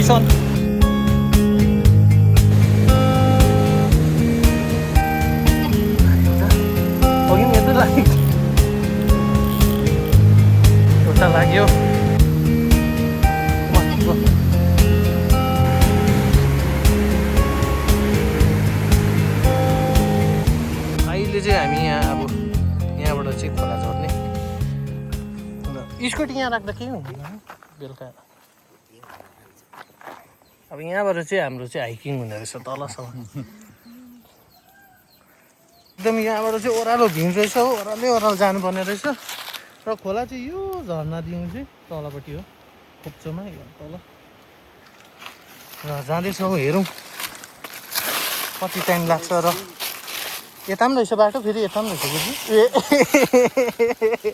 Location अघि पनि यतै लाग्यो एउटा लाग्यो अहिले चाहिँ हामी यहाँ अब यहाँबाट चाहिँ खोला झर्ने स्कुटी यहाँ राख्दा केही हुँदैन बेलुका अब यहाँबाट चाहिँ हाम्रो चाहिँ हाइकिङ हुने रहेछ तलसम्म एकदम यहाँबाट चाहिँ ओह्रालो भिड रहेछ हो ओह्रालो जानुपर्ने रहेछ र खोला चाहिँ यो झर्ना दिउँ चाहिँ तलपट्टि हो खोप्चोमा तल र जाँदैछौँ हेरौँ कति टाइम लाग्छ र यता पनि रहेछ बाटो फेरि यता पनि रहेछ कि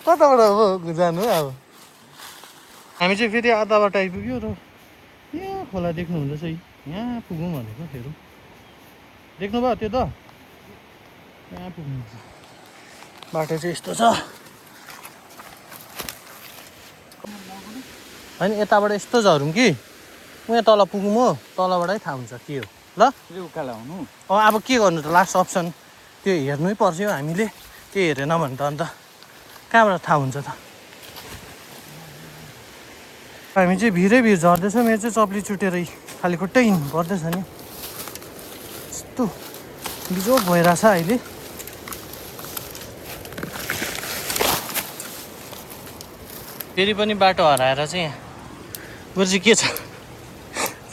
कताबाट अब जानु अब हामी चाहिँ फेरि आधा बाटो आइपुग्यो र यहाँ खोला देख्नु हुँदैछ यहाँ पुगौँ भनेको हेरौँ देख्नुभयो त्यो त यहाँ पुग्नु बाटो चाहिँ यस्तो छ होइन यताबाट यस्तो झरौँ कि उहाँ तल पुगौँ हो तलबाटै थाहा हुन्छ के हो ल उकालो आउनु अब के गर्नु त लास्ट अप्सन त्यो हेर्नै पर्छ हामीले त्यो हेरेन भने त अन्त कहाँबाट थाहा हुन्छ त हामी चाहिँ भिड झर्दैछौँ मेरो चाहिँ चप्ली चुटेरै खालि खुट्टै हिँड्नु पर्दैछ नि यस्तो बिजोग भइरहेछ अहिले फेरि पनि बाटो हराएर चाहिँ यहाँ बरु चाहिँ के छ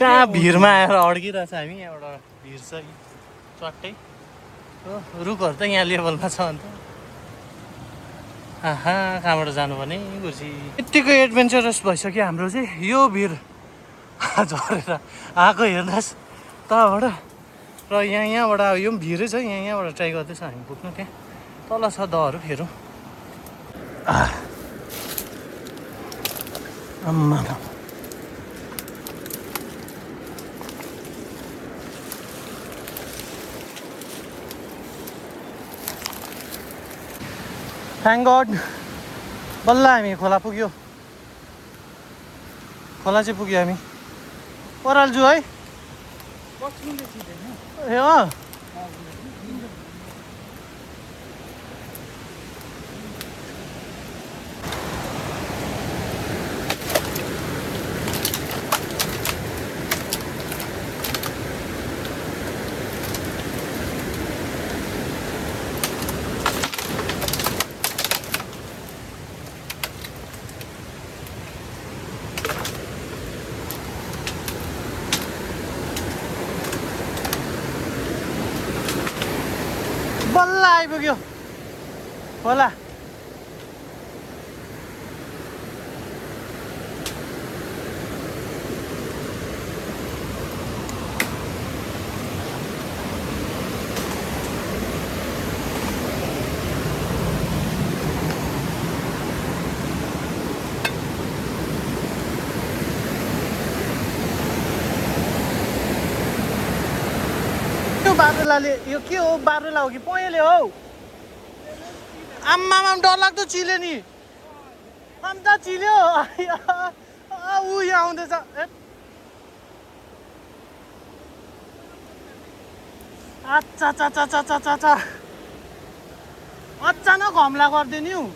कहाँ भिडमा आएर अड्किरहेछ हामी यहाँबाट भिड छ चट्टै हो रुखहरू त यहाँ लेभलमा छ अन्त आहा कहाँबाट जानुपर्ने गुर्सी यत्तिकै एडभेन्चरस भइसक्यो हाम्रो चाहिँ यो भिड झरेर आएको हेर्नुहोस् तलबाट र यहाँबाट यो पनि भिडै छ यहाँबाट ट्राई गर्दैछ हामी पुग्नु त्यहाँ तल छ दहहरू फेरौँ आम्मा थ्याङ्क गड बल्ल हामी खोला पुग्यो खोला चाहिँ पुग्यो हामी परालजु है ए अँ बल्ल आइपुग्यो होला बारुलाले यो के हो बारुला हो कि पहेँले हौ आम्मामा डरलाग्दो चिल्यो नि अन्त चिल्यो ऊ यहाँ आउँदैछ अच्छा अचानक हमला गरिदियो नि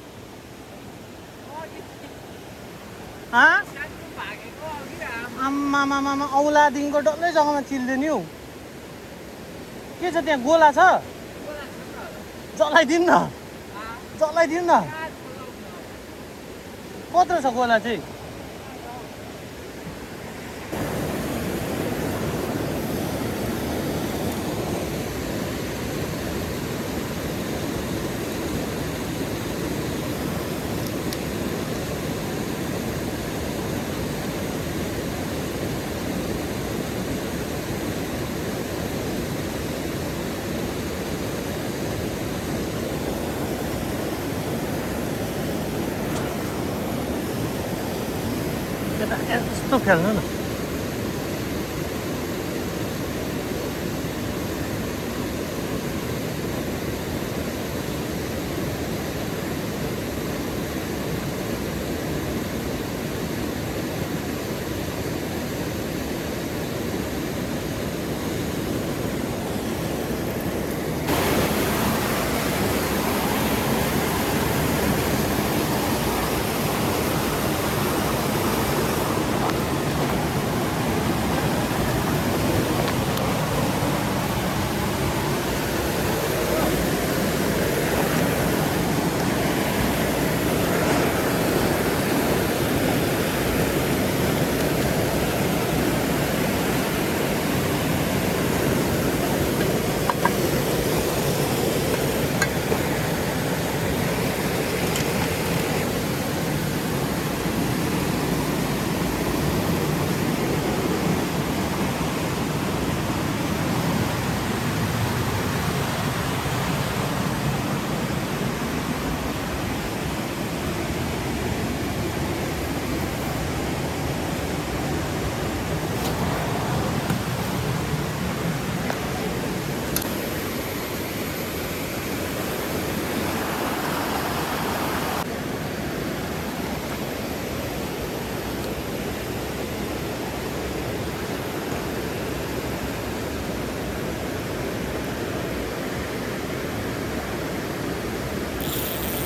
आम्मामा औलादेखिको डल्लै जग्गामा चिल्यो नि हौ के छ त्यहाँ गोला छ जलाइदिउँ न कत्रो छ गोला चाहिँ यस्तो खेल्नु न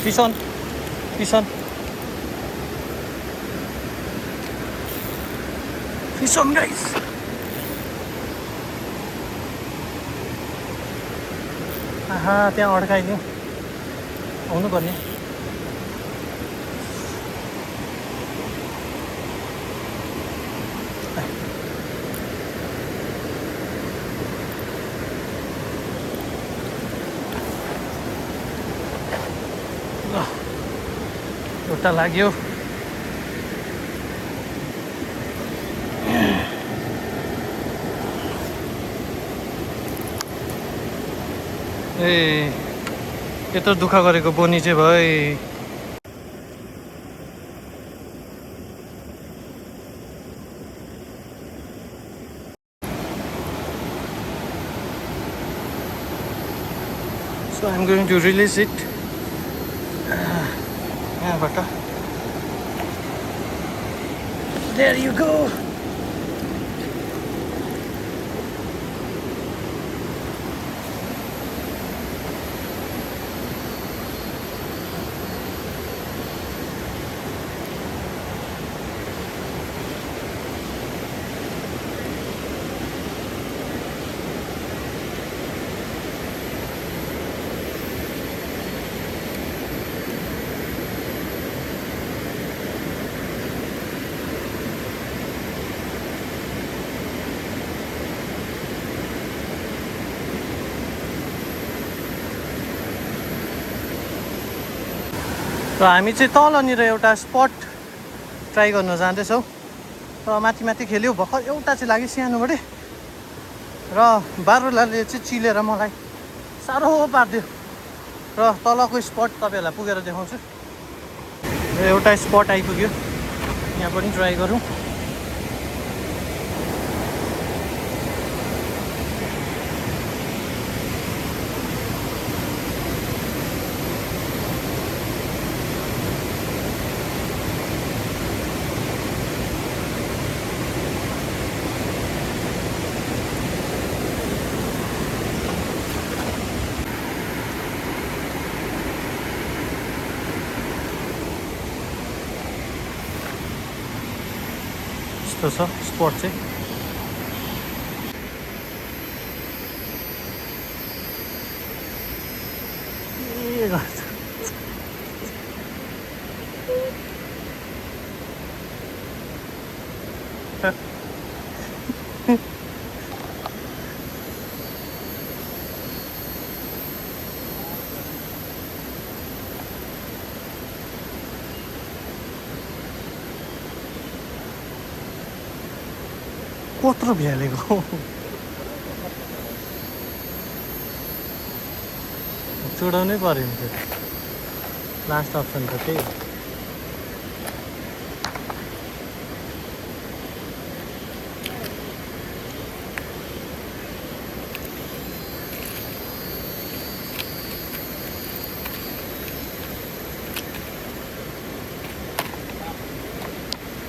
Fish on. Fish on. Fish on, guys. आहा त्यहाँ अड्काइदिउँ आउनु पर्ने एउटा लाग्यो ए यत्रो दुःख गरेको बोनी चाहिँ भाइ So I'm going to release it यहाँबाट There you go. र हामी चाहिँ तलनिर एउटा स्पट ट्राई गर्न जाँदैछौँ र माथि माथि खेल्यो भर्खर एउटा चाहिँ लाग्यो सानोबाटै र बारुलाले चाहिँ चिलेर मलाई साह्रो पारिदियो र तलको स्पट तपाईँहरूलाई पुगेर देखाउँछु र एउटा स्पट आइपुग्यो यहाँ पनि ट्राई गरौँ यस्तो छ स्पट चाहिँ के गर्छ कत्रो भ्यालेको चुडाउनै पऱ्यो नि त्यो लास्ट अप्सन त त्यही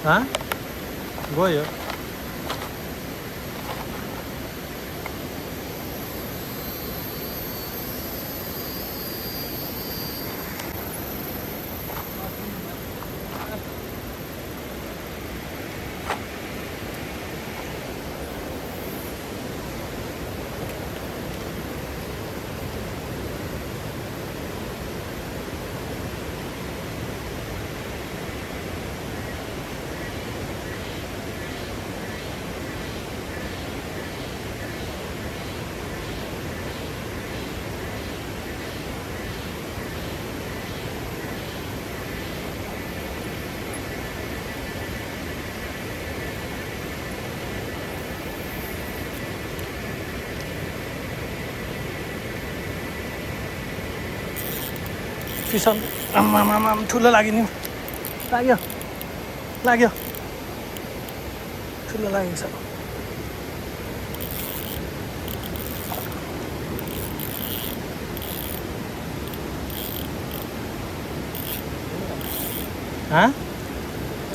हो गयो किसान आमा ठुलो लाग्यो नि लाग्यो लाग्यो ठुलो लागेको छ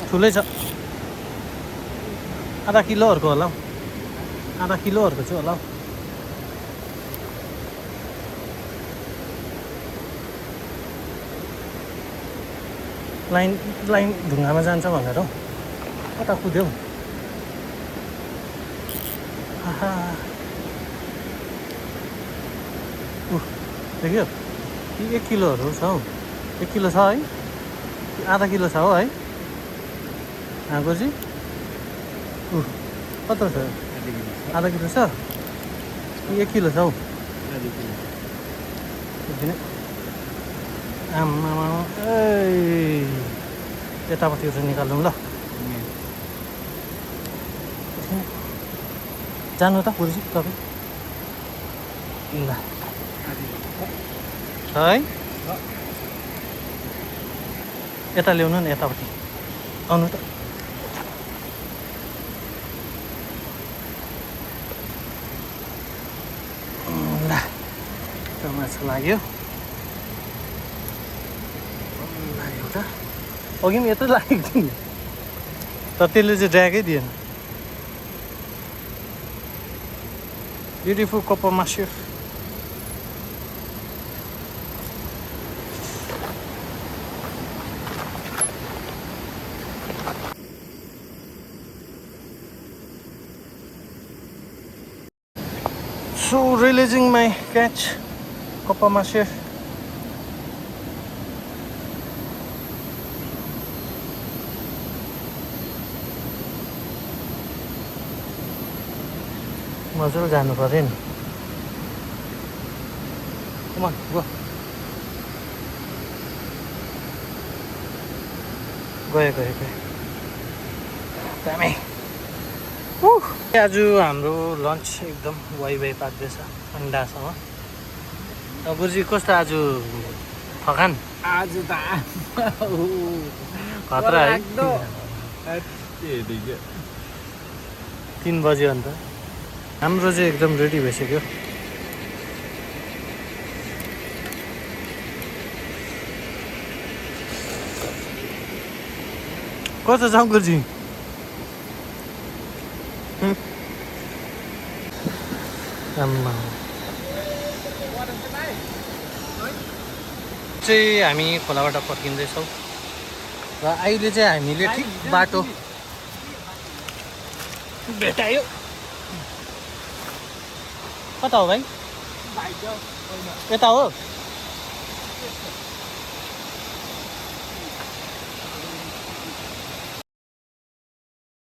ठुलै छ आधा किलोहरूको होला हौ आधा किलोहरूको चाहिँ होला हौ लाइन लाइन ढुङ्गामा जान्छ भनेर हौ कता कुद्यौ आहा देख्यो 1 किलोहरू छ हौ 1 किलो छ है आधा किलो छ हो है हाँगोजी कत्रो छ आधा किलो छ 1 किलो छ हौ आम्मा ए यतापट्टि चाहिँ निकाल्नु ल जानु त गुरुजी तपाईँ ल है यता ल्याउनु नि यतापट्टि आउनु त ल माछा लाग्यो एउटा अघि पनि यत्रो लागेको थियो नि तर त्यसले चाहिँ ड्र्यागै दिएन ब्युटिफुल कप्पा मासु So releasing my catch, Copa Macher. मजाले जानु पर्यो नि Come on, go. गयो दामी आज हाम्रो लन्च एकदम वाइ पाक्दैछ अन्डासँग अब गुरुजी कस्तो आज थकान आज त खतरा है 3 बज्यो अन्त हाम्रो चाहिँ एकदम रेडी भइसक्यो कस्तो छ गुरुजी आम्मा चाहिँ हामी खोलाबाट फर्किँदैछौँ र अहिले चाहिँ हामीले ठिक बाटो भेटायो कता हो भाइ यता हो